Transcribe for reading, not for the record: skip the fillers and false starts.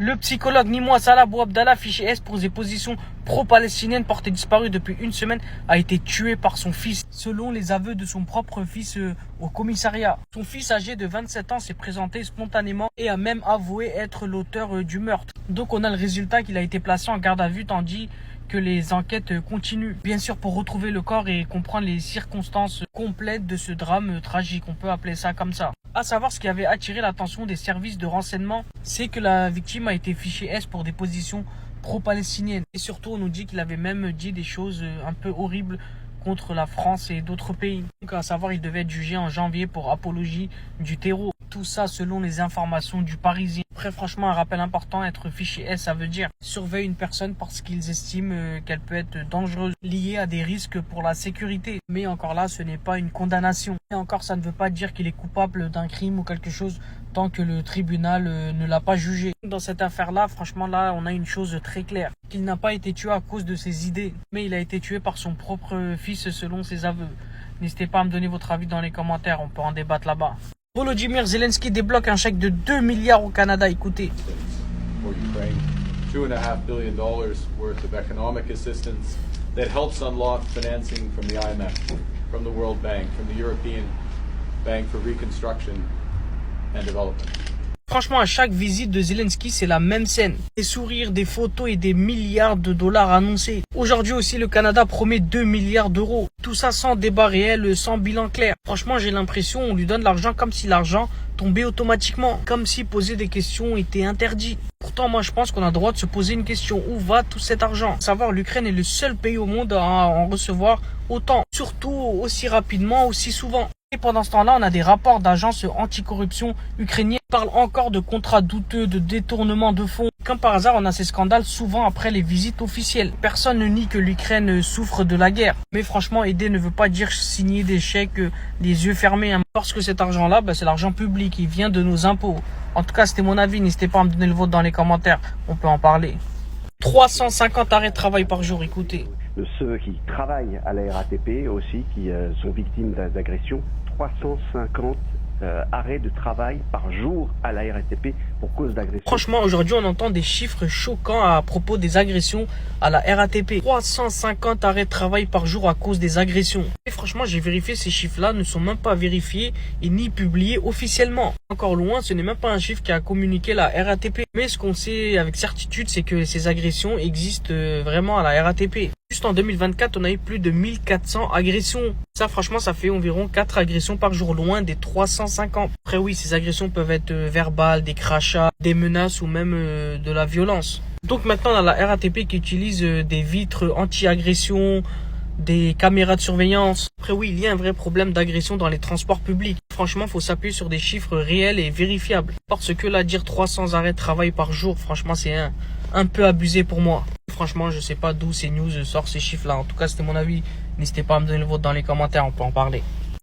Le psychologue Nimoy Salah Bouabdallah, fiché S pour ses positions pro-palestiniennes, porté disparu depuis une semaine, a été tué par son fils, selon les aveux de son propre fils au commissariat. Son fils, âgé de 27 ans, s'est présenté spontanément et a même avoué être l'auteur du meurtre. Donc on a le résultat qu'il a été placé en garde à vue, tandis que les enquêtes continuent. Bien sûr, pour retrouver le corps et comprendre les circonstances complètes de ce drame tragique, on peut appeler ça comme ça. À savoir, ce qui avait attiré l'attention des services de renseignement, c'est que la victime a été fichée S pour des positions pro-palestiniennes. Et surtout, on nous dit qu'il avait même dit des choses un peu horribles contre la France et d'autres pays. Donc, à savoir, il devait être jugé en janvier pour apologie du terreau. Tout ça selon les informations du Parisien. Après, franchement, un rappel important, être fiché S, ça veut dire surveiller une personne parce qu'ils estiment qu'elle peut être dangereuse, liée à des risques pour la sécurité. Mais encore là, ce n'est pas une condamnation. Et encore, ça ne veut pas dire qu'il est coupable d'un crime ou quelque chose tant que le tribunal ne l'a pas jugé. Dans cette affaire-là, franchement, là, on a une chose très claire. Qu'il n'a pas été tué à cause de ses idées, mais il a été tué par son propre fils selon ses aveux. N'hésitez pas à me donner votre avis dans les commentaires, on peut en débattre là-bas. Volodymyr Zelensky débloque un chèque de 2 milliards au Canada, écoutez. For Ukraine, $2.5 billion worth of economic assistance that helps unlock financing from the IMF, from the World Bank, from the European Bank for Reconstruction and Development. Franchement, à chaque visite de Zelensky, c'est la même scène. Des sourires, des photos et des milliards de dollars annoncés. Aujourd'hui aussi, le Canada promet 2 milliards d'euros. Tout ça sans débat réel, sans bilan clair. Franchement, j'ai l'impression qu'on lui donne l'argent comme si l'argent tombait automatiquement. Comme si poser des questions était interdit. Pourtant, moi, je pense qu'on a le droit de se poser une question. Où va tout cet argent? Savoir, l'Ukraine est le seul pays au monde à en recevoir autant. Surtout aussi rapidement, aussi souvent. Et pendant ce temps-là, on a des rapports d'agences anticorruption ukrainiennes qui parlent encore de contrats douteux, de détournement de fonds. Comme par hasard, on a ces scandales souvent après les visites officielles. Personne ne nie que l'Ukraine souffre de la guerre. Mais franchement, aider ne veut pas dire signer des chèques les yeux fermés. Parce que cet argent-là, c'est l'argent public, il vient de nos impôts. En tout cas, c'était mon avis. N'hésitez pas à me donner le vôtre dans les commentaires. On peut en parler. 350 arrêts de travail par jour, écoutez. De ceux qui travaillent à la RATP aussi, qui sont victimes d'agressions. 350 arrêts de travail par jour à la RATP pour cause d'agression. Franchement, aujourd'hui, on entend des chiffres choquants à propos des agressions à la RATP. 350 arrêts de travail par jour à cause des agressions. Et franchement, j'ai vérifié, ces chiffres-là ne sont même pas vérifiés et ni publiés officiellement. Encore loin, ce n'est même pas un chiffre qui a communiqué la RATP. Mais ce qu'on sait avec certitude, c'est que ces agressions existent vraiment à la RATP. Juste en 2024, on a eu plus de 1400 agressions. Ça, franchement, ça fait environ 4 agressions par jour, loin des 350. Après, oui, ces agressions peuvent être verbales, des crachats, des menaces ou même de la violence. Donc maintenant, on a la RATP qui utilise des vitres anti-agression, des caméras de surveillance. Après, oui, il y a un vrai problème d'agression dans les transports publics. Franchement, il faut s'appuyer sur des chiffres réels et vérifiables. Parce que là, dire 300 arrêts de travail par jour, franchement, c'est un peu abusé pour moi. Franchement, je sais pas d'où ces news sortent ces chiffres-là. En tout cas, c'était mon avis. N'hésitez pas à me donner le vôtre dans les commentaires, on peut en parler.